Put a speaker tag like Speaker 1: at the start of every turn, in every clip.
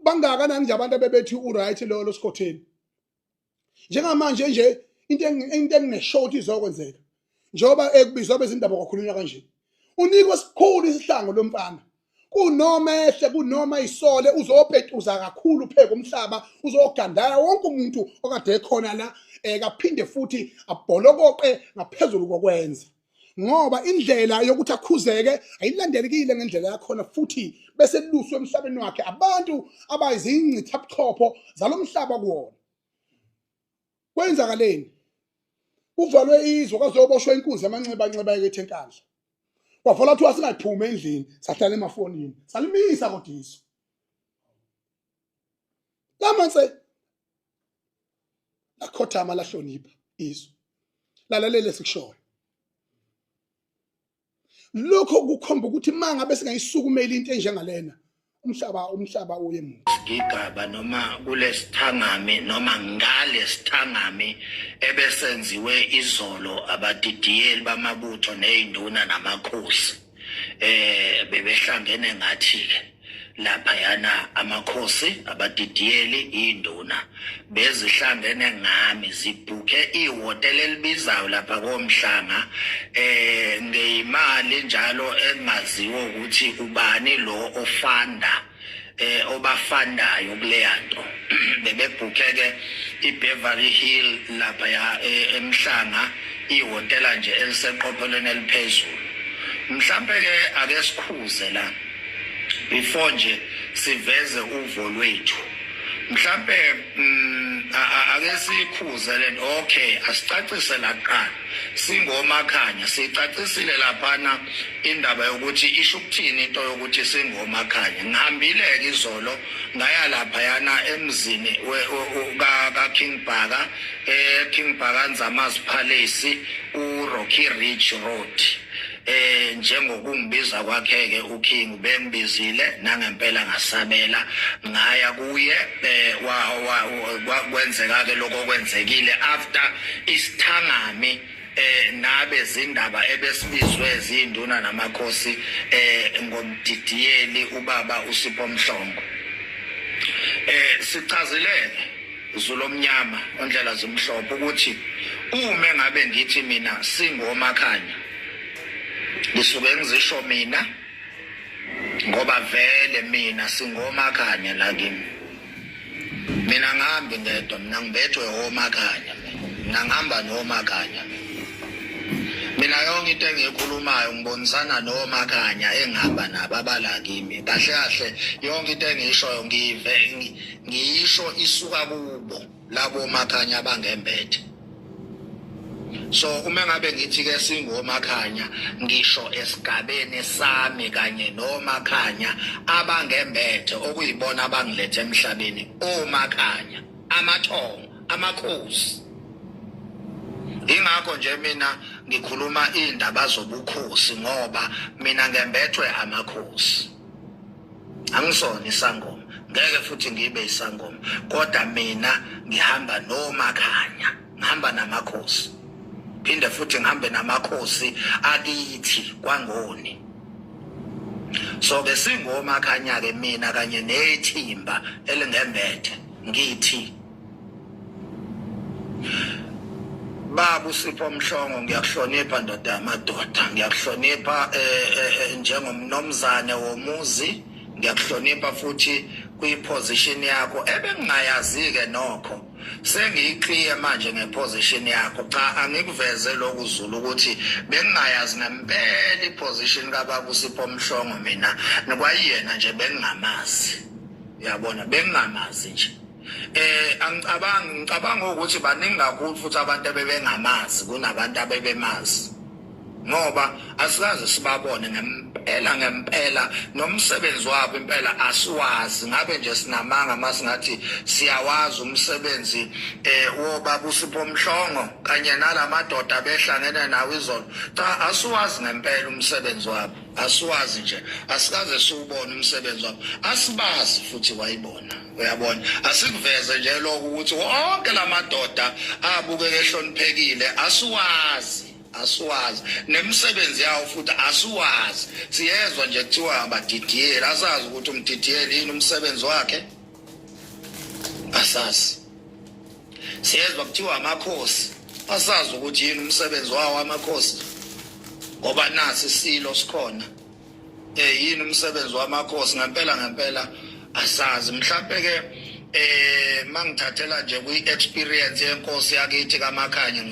Speaker 1: bangakanani nje abantu abebethi uright lo sikhotheni njengamanje nje into engineshoti izokwenzeka njoba ekubizwa bezindaba kwakhulunywa kanje unikwe isikhulu isihlangu lomfana kunoma ehle kunoma isole uzophetuza kakhulu pheke umhlaba uzogandala wonke umuntu okade ekhona la kaphinde futhi abholokoqe ngaphezulu kokwenza ngoba indlela yokuthi akhuzeke ayilandelekile ngendlela yakhona futhi bese luswe emhlabeni wakhe abantu abayizingcitha buchopho zalomhlaba kuwona kwenzakaleni uvalwe izwe kazoboshwa inkunzi amanxeba yethu enkandla kwavala ukuthi asingaphume endlini sahlala emafonini salimisa kodiso lamanse lakhothama lahlonipha izwe lalalele sikushoyo lokho kukhomba ukuthi mangabe singayisukumeli into enjengalena umhlaba uye emuva
Speaker 2: igaba noma kulesithangami noma ngale sithangami ebesenziwe izolo abadidiyeli bamabutho nezinduna namakhosi bebehlangene ngathi lapha yana amakhosi abadidiyeli induna bezihlangene ngami zibhuke ihotela elibizayo lapha komhlanga ngeyimali njalo engaziwa ukuthi ubani lo ofanda obafandayo kuleyanto bebebhukeke iBeverly Hill lapha ya emhlanga ihotela nje eliseqophelweni eliphezulu mhlambe ke ake sikhuze la before nje siveze uvo lwethu mhlambe ake sikhuze le okay asicacise la kuqala singomakhanya sicacisile laphana indaba yokuthi isho ukuthini into yokuthi singomakhanya ngihambile ke izolo ngaya lapha yana emzini ka King Bhaka King Bhaka Nzama's Palace uRocky Ridge Road njengokungibiza kwakhe ke uKing bengibizile nangempela ngasabela ngaya kuye kwenzeka ke lokho kwenzekile after isithangami nabe zindaba ebesibizwe zinduna namakhosi ngomdidiyeli ubaba uSipho Mhlongo sichazeleke zulomnyama ondlela zimhlophe ukuthi uma ngabe ngithi mina singomakhanya lisuke ngizisho mina ngoba vele mina singomakhanya la kimi mina ngihambi ngedwa mina ngibethwe omakhanya mina ngihamba nomakhanya mina yonke into engiyikhulumayo ngibonisana nomakhanya engihamba nabo abala kimi kahle kahle yonke into engiyishoyo ngiyisho isuka kubo labo makhanya abangembethe so uma ngabe ngithi ke singomakhanya ngisho esigabeni sami kanye nomakhanya abangembethe okuyibona abangilethe emhlabeni omakhanya amathongo amakhosi ingakho nje mina ngikhuluma indaba zobukhosi ngoba mina ngembethwe amakhosi angisona isangoma ngeke futhi ngibe isangoma kodwa mina ngihamba nomakhanya ngihamba namakhosi phinde futhi ngihambe namakhosi akithi kwangoni so besingomakhanya ke mina kanye nethimba elingembethe ngithi Baba uSipho Mhlongo ngiyakuhlonipha ndoda yamadoda ngiyakuhlonipha njengomnomzane womuzi ngiyakuhlonipha futhi kuyiposition yakho ebengingayazi ke nokho sengiyiclear manje ngeposition yakho cha angikuveze lokuzulu ukuthi bengingayazi ngempela iposition kaBaba uSipho Mhlongo mina nokwayena nje bengingamazi uyabona bengingamazi nje ngicabanga ukuthi baningi kakhulu futhi abantu abebengamazi kunabantu abebemazi ngoba asikaze sibabone ngempela nomsebenzi wabo impela asiwazi ngabe nje sinamanga masingathi siyawazi umsebenzi woBaba uSipho Mhlongo kanye nalamadoda behlangene nawo izolo cha asiwazi ngempela umsebenzi wabo asiwazi nje asikaze siubone umsebenzi wabo asibazi futhi wayibona uyabona asikuveze nje lokho ukuthi wonke lamadoda abukeke ehloniphekile asiwazi nemisebenzi yawo futhi asiwazi siyezwa nje kuthiwa abadidiyeli asazi ukuthi umdidiyeli yini umsebenzi wakhe asazi. Siyezwa kuthiwa amakhosi, asazi ukuthi yini umsebenzi wawo amakhosi, ngoba nasi isilo sikhona. Yini umsebenzi wamakhosi ngempela asazi. Mhlawumbe ke mangithathela nje kwi-experience yenkosi yakithi kaMakhanya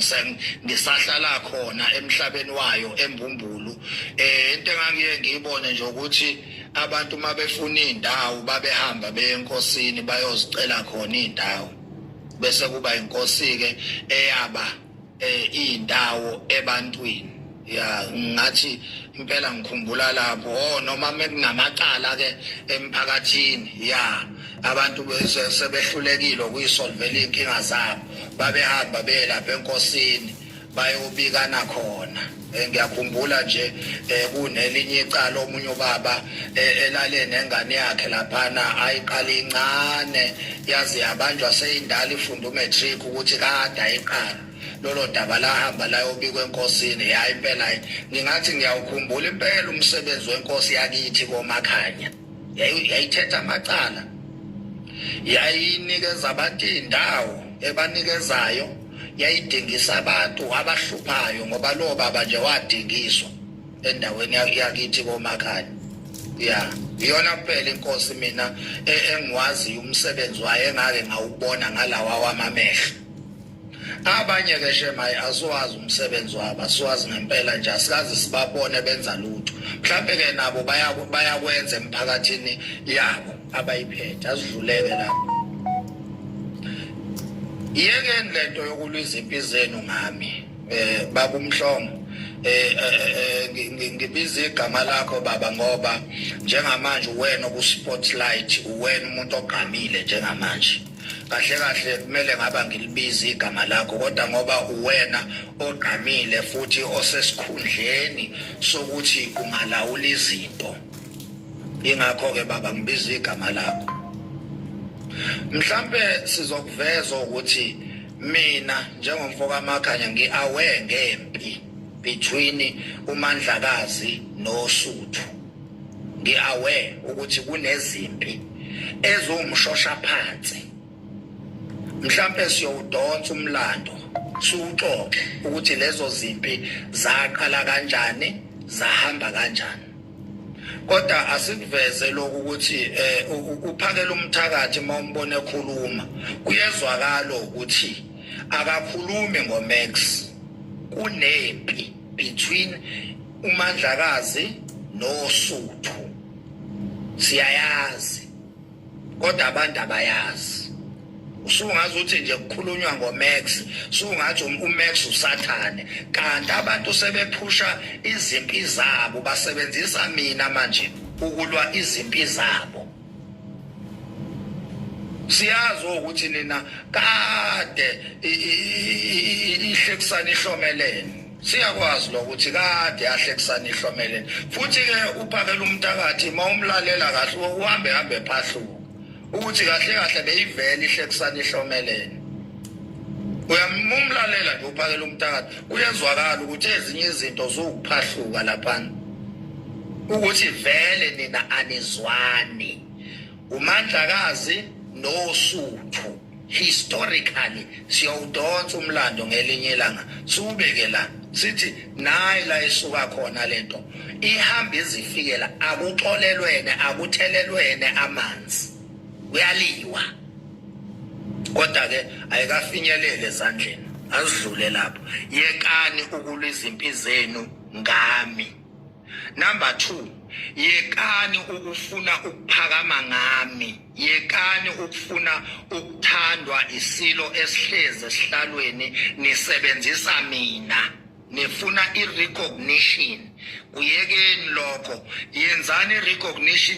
Speaker 2: ngisahlala khona emhlabeni wayo eMbumbulu. Into engangiye ngiyibone nje ukuthi abantu mabefuna indawo babehamba beyenkosini bayozicela khona indawo, bese kuba inkosi ke eyaba indawo ebantwini. Ya ngathi impela ngikhumbula lapho noma mekunamacala ke emphakathini ya abantu bese sebehlulekile ukuyisolvela inkinga zabo babehamba belapha enkosini bayobikana khona. Ngiyakhumbula nje kunelinye icala omunye ubaba elale nengane yakhe laphana ayiqala incane yazi yabanjwa seyindala ifunda umatric ukuthi kade ayiqala lolo daba lahamba layobikwa enkosini. Ya impela ngingathi ngiyawukhumbula impela umsebenzi wenkosi yakithi koMakhanya. Yayithetha amacala, yayinikeza abantu indawo ebanikezayo, yayidingisa abantu abahluphayo ngoba lo baba nje wadingiswa endaweni yakithi koMakhanya. Ya iyona kuphela inkosi mina engiwazi umsebenzi wayo engake ngawubona ngalawa wamamehlo. Abanye ke shemayi asiwazi umsebenzi wabo, asiwazi ngempela nje, asikazi sibabone benza lutho. Mhlawumbe ke nabo bayakwenza emphakathini yabo abayiphethe, asidluleke lapho. Yeke lento yokulwiza impilo zenu ngami baba uMhlongo, ngibiza igama lakho baba ngoba njengamanje uwena ku spotlight, uwena umuntu ogqamile njengamanje. Kahle kumele ngaba ngilibiza igama lakho, kodwa ngoba uwena ogqamile futhi osesikhundleni sokuthi ungalawula izinto, ingakho ke baba ngibiza igama lakho. Mhlambe sizokuveza ukuthi mina njengomfoka kaMakhanya ngi-aware ngempi between uMandlakazi noSuthu. Ngi-aware ukuthi kunezimpi ezomshosha phansi. Mhlambe siyowudonsa umlando siwuxoxe ukuthi lezo zimpi zaqala kanjani, zahamba kanjani. Kodwa asikuveze lokhu ukuthi uphakela umthakathi mawumbone ekhuluma kuyezwakala ukuthi akakhulumi ngoMax. Kunempi between uMandlakazi noSuthu, siyayazi kodwa abantu abayazi. Usungazi ukuthi nje kukhulunywa ngoMax, usungathi uMax usathane, kanti abantu sebephusha izimpi zabo, basebenzisa mina manje ukulwa izimpi zabo. Siyazi ukuthi nina kade ihlekisana ihlomelene, siyakwazi lokuthi kade yahlekisana ihlomelene. Futhi ke uphakela umthakathi mawumlalela kahle uhambe phahluka ukuthi kahle beyivele ihlekisana ihlomelene. Uyamumlalela nje uphakela umthakathi kuyezwakala ukuthi ezinye izinto zokuphahluka laphana ukuthi vele nina anizwani. uMandlakazi noSuthu historically siyawudonsa umlando ngelinye ilanga siubeke la sithi nayi la esuka khona lento ihamba izifikela akuxolelwene akuthelelwene amanzi uyaliwa. Kodwa ke ayikafinyelele ezandleni, asidlule lapho. Yekani ukulwa izimpi zenu ngami. Number 2, yekani ukufuna ukuphakama ngami. Yekani ukufuna ukuthandwa isilo esihleze esihlalweni nisebenzisa mina. Nifuna i-recognition. Kuyekeni lokho, yenzani i-recognition